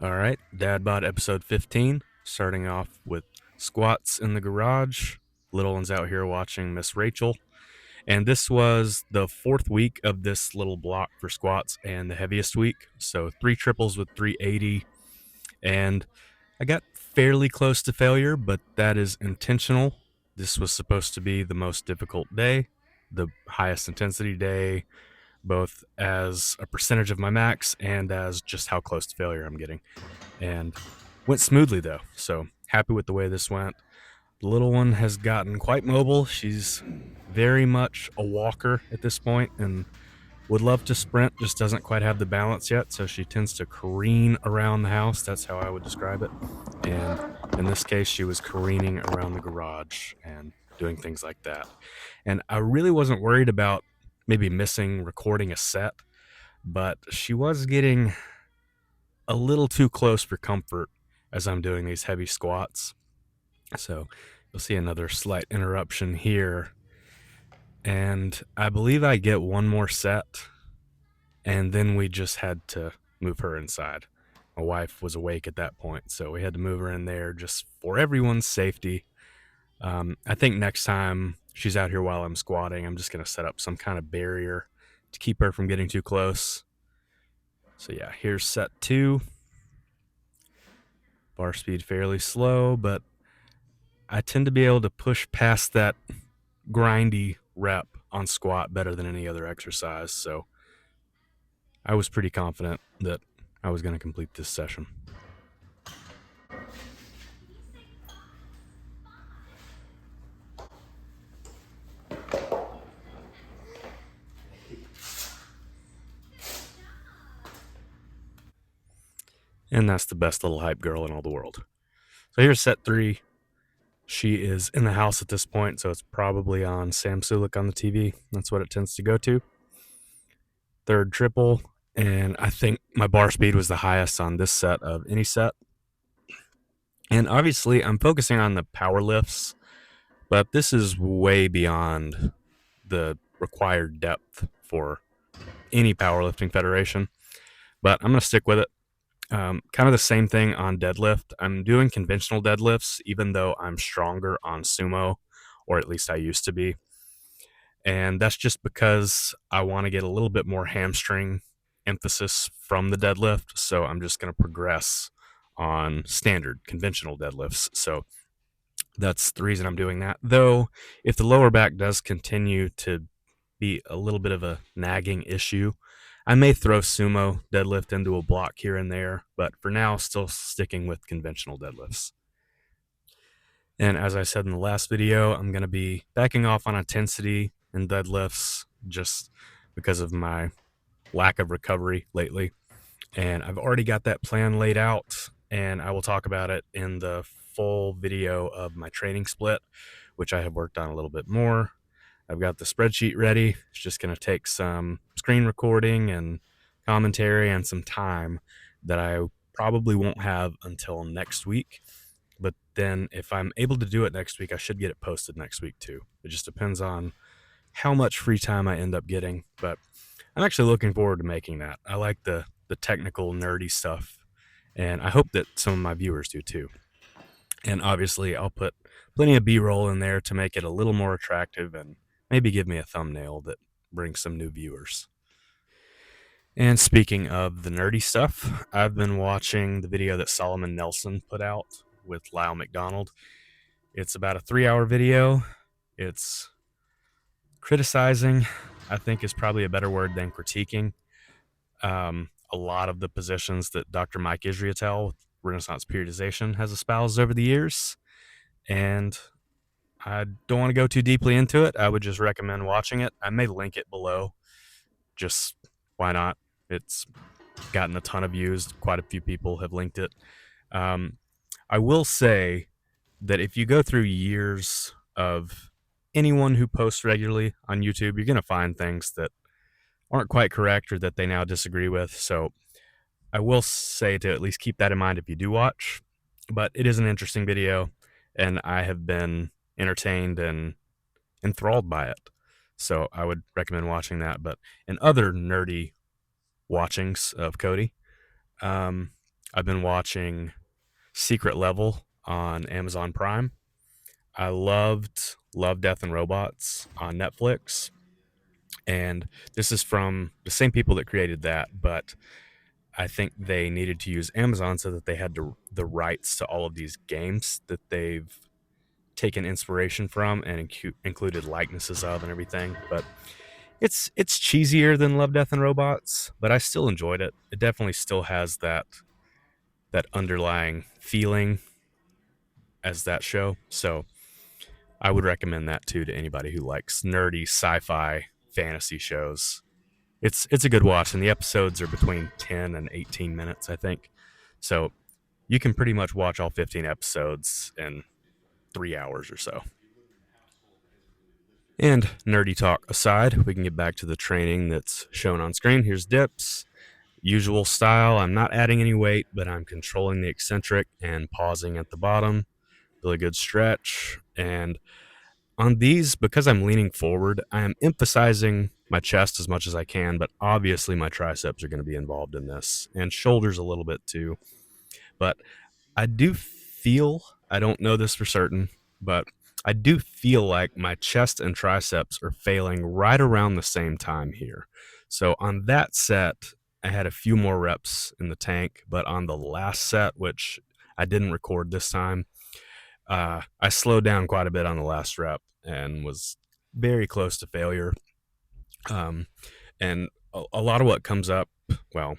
All right, Dad Bod episode 15, starting off with squats in the garage. Little one's out here watching Miss Rachel. And this was the fourth week of this little block for squats and the heaviest week. So 3 triples with 380. And I got fairly close to failure, but that is intentional. This was supposed to be the most difficult day, the highest intensity day, both as a percentage of my max and as just how close to failure I'm getting. And went smoothly though, so happy with the way this went. The little one has gotten quite mobile. She's very much a walker at this point and would love to sprint, just doesn't quite have the balance yet, so she tends to careen around the house. That's how I would describe it. And in this case, she was careening around the garage and doing things like that. And I really wasn't worried about maybe missing recording a set, but she was getting a little too close for comfort as I'm doing these heavy squats. So you'll see another slight interruption here. And I believe I get one more set, and then we just had to move her inside. My wife was awake at that point, so we had to move her in there just for everyone's safety. I think next time she's out here while I'm squatting, I'm just going to set up some kind of barrier to keep her from getting too close. So yeah, here's set 2. Bar speed fairly slow, but I tend to be able to push past that grindy rep on squat better than any other exercise. So I was pretty confident that I was going to complete this session. And that's the best little hype girl in all the world. So here's set 3. She is in the house at this point, so it's probably on Sam Sulik on the TV. That's what it tends to go to. Third triple, and I think my bar speed was the highest on this set of any set. And obviously, I'm focusing on the power lifts, but this is way beyond the required depth for any powerlifting federation. But I'm going to stick with it. Kind of the same thing on deadlift. I'm doing conventional deadlifts, even though I'm stronger on sumo, or at least I used to be. And that's just because I want to get a little bit more hamstring emphasis from the deadlift. So I'm just going to progress on standard conventional deadlifts. So that's the reason I'm doing that. Though, if the lower back does continue to be a little bit of a nagging issue, I may throw sumo deadlift into a block here and there, but for now, still sticking with conventional deadlifts. And as I said in the last video, I'm going to be backing off on intensity in deadlifts just because of my lack of recovery lately. And I've already got that plan laid out, and I will talk about it in the full video of my training split, which I have worked on a little bit more. I've got the spreadsheet ready. It's just going to take some screen recording and commentary and some time that I probably won't have until next week. But then if I'm able to do it next week, I should get it posted next week too. It just depends on how much free time I end up getting. But I'm actually looking forward to making that. I like the technical, nerdy stuff, and I hope that some of my viewers do too. And obviously, I'll put plenty of B-roll in there to make it a little more attractive and maybe give me a thumbnail that brings some new viewers. And speaking of the nerdy stuff, I've been watching the video that Solomon Nelson put out with Lyle McDonald. It's about a 3-hour video. It's criticizing, I think is probably a better word than critiquing, a lot of the positions that Dr. Mike Israetel with Renaissance Periodization has espoused over the years. And I don't want to go too deeply into it. I would just recommend watching it. I may link it below. Just why not? It's gotten a ton of views. Quite a few people have linked it. I will say that if you go through years of anyone who posts regularly on YouTube, you're going to find things that aren't quite correct or that they now disagree with. So I will say to at least keep that in mind if you do watch. But it is an interesting video, and I have been entertained and enthralled by it. So I would recommend watching that. But in other nerdy watchings of Cody, I've been watching Secret Level on Amazon Prime. I loved Love, Death, and Robots on Netflix. And this is from the same people that created that, but I think they needed to use Amazon so that they had the rights to all of these games that they've taken inspiration from and included likenesses of and everything. But it's cheesier than Love, Death, and Robots, but I still enjoyed it. It definitely still has that underlying feeling as that show. So I would recommend that too to anybody who likes nerdy sci-fi fantasy shows. It's a good watch, and the episodes are between 10 and 18 minutes, I think. So you can pretty much watch all 15 episodes in 3 hours or so. And nerdy talk aside, we can get back to the training that's shown on screen. Here's dips. Usual style. I'm not adding any weight, but I'm controlling the eccentric and pausing at the bottom. Really good stretch. And on these, because I'm leaning forward, I am emphasizing my chest as much as I can, but obviously my triceps are going to be involved in this and shoulders a little bit too. But I do feel, I don't know this for certain, but I do feel like my chest and triceps are failing right around the same time here. So on that set, I had a few more reps in the tank, but on the last set, which I didn't record this time, I slowed down quite a bit on the last rep and was very close to failure. Um, and a lot of what comes up, well,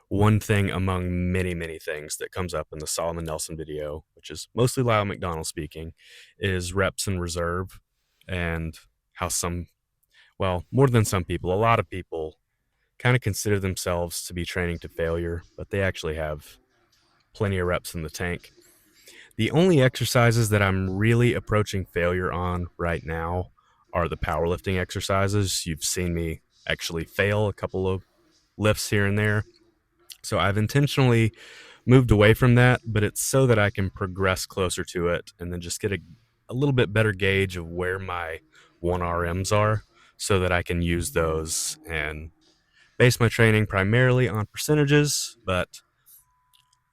one thing among many, many things that comes up in the Solomon Nelson video, which is mostly Lyle McDonald speaking, is reps in reserve and how some, well, more than some people, a lot of people kind of consider themselves to be training to failure, but they actually have plenty of reps in the tank. The only exercises that I'm really approaching failure on right now are the powerlifting exercises. You've seen me actually fail a couple of lifts here and there. So I've intentionally moved away from that, but it's so that I can progress closer to it and then just get a little bit better gauge of where my 1RMs are so that I can use those and base my training primarily on percentages, but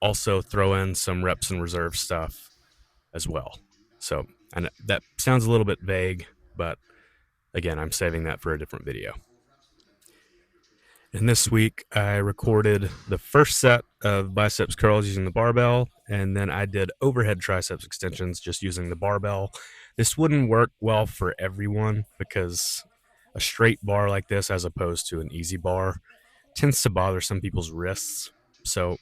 also throw in some reps and reserve stuff as well. So, and that sounds a little bit vague, but again, I'm saving that for a different video. And this week, I recorded the first set of biceps curls using the barbell, and then I did overhead triceps extensions just using the barbell. This wouldn't work well for everyone because a straight bar like this, as opposed to an easy bar, tends to bother some people's wrists. So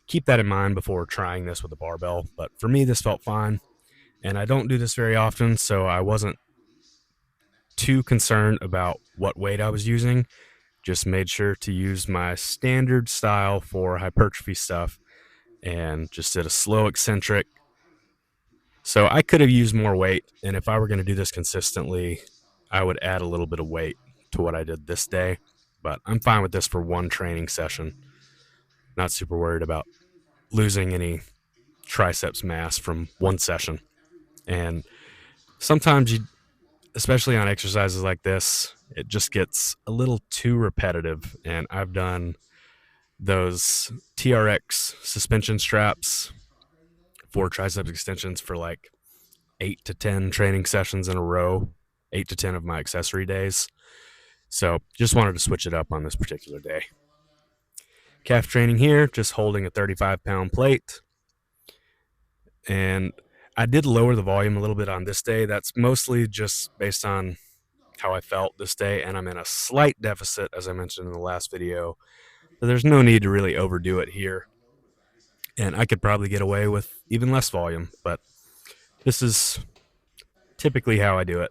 keep that in mind before trying this with a barbell. But for me, this felt fine. And I don't do this very often, so I wasn't too concerned about what weight I was using. Just made sure to use my standard style for hypertrophy stuff and just did a slow eccentric. So I could have used more weight, and if I were going to do this consistently, I would add a little bit of weight to what I did this day. But I'm fine with this for one training session. Not super worried about losing any triceps mass from one session. And sometimes you, especially on exercises like this, it just gets a little too repetitive. And I've done those TRX suspension straps for triceps extensions for like 8 to 10 training sessions in a row, 8 to 10 of my accessory days. So just wanted to switch it up on this particular day. Calf training here, just holding a 35-pound plate. And I did lower the volume a little bit on this day. That's mostly just based on how I felt this day, and I'm in a slight deficit, as I mentioned in the last video. So there's no need to really overdo it here. And I could probably get away with even less volume, but this is typically how I do it.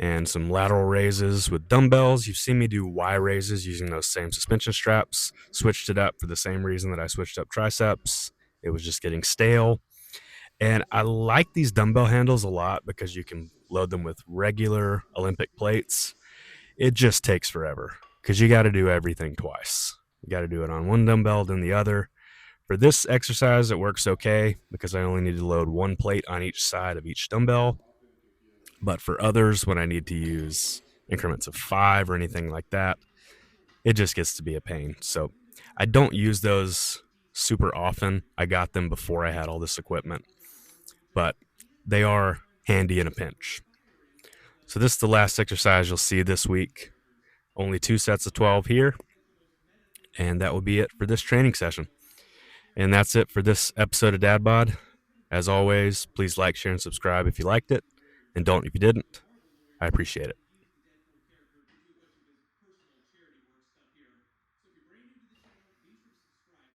And some lateral raises with dumbbells. You've seen me do Y raises using those same suspension straps. Switched it up for the same reason that I switched up triceps. It was just getting stale. And I like these dumbbell handles a lot because you can load them with regular Olympic plates. It just takes forever because you got to do everything twice. You got to do it on one dumbbell, then the other. For this exercise, it works okay because I only need to load one plate on each side of each dumbbell. But for others, when I need to use increments of 5 or anything like that, it just gets to be a pain. So I don't use those super often. I got them before I had all this equipment, but they are handy in a pinch. So this is the last exercise you'll see this week. Only 2 sets of 12 here, and that will be it for this training session. And that's it for this episode of Dad Bod. As always, please like, share, and subscribe if you liked it, and don't if you didn't. I appreciate it.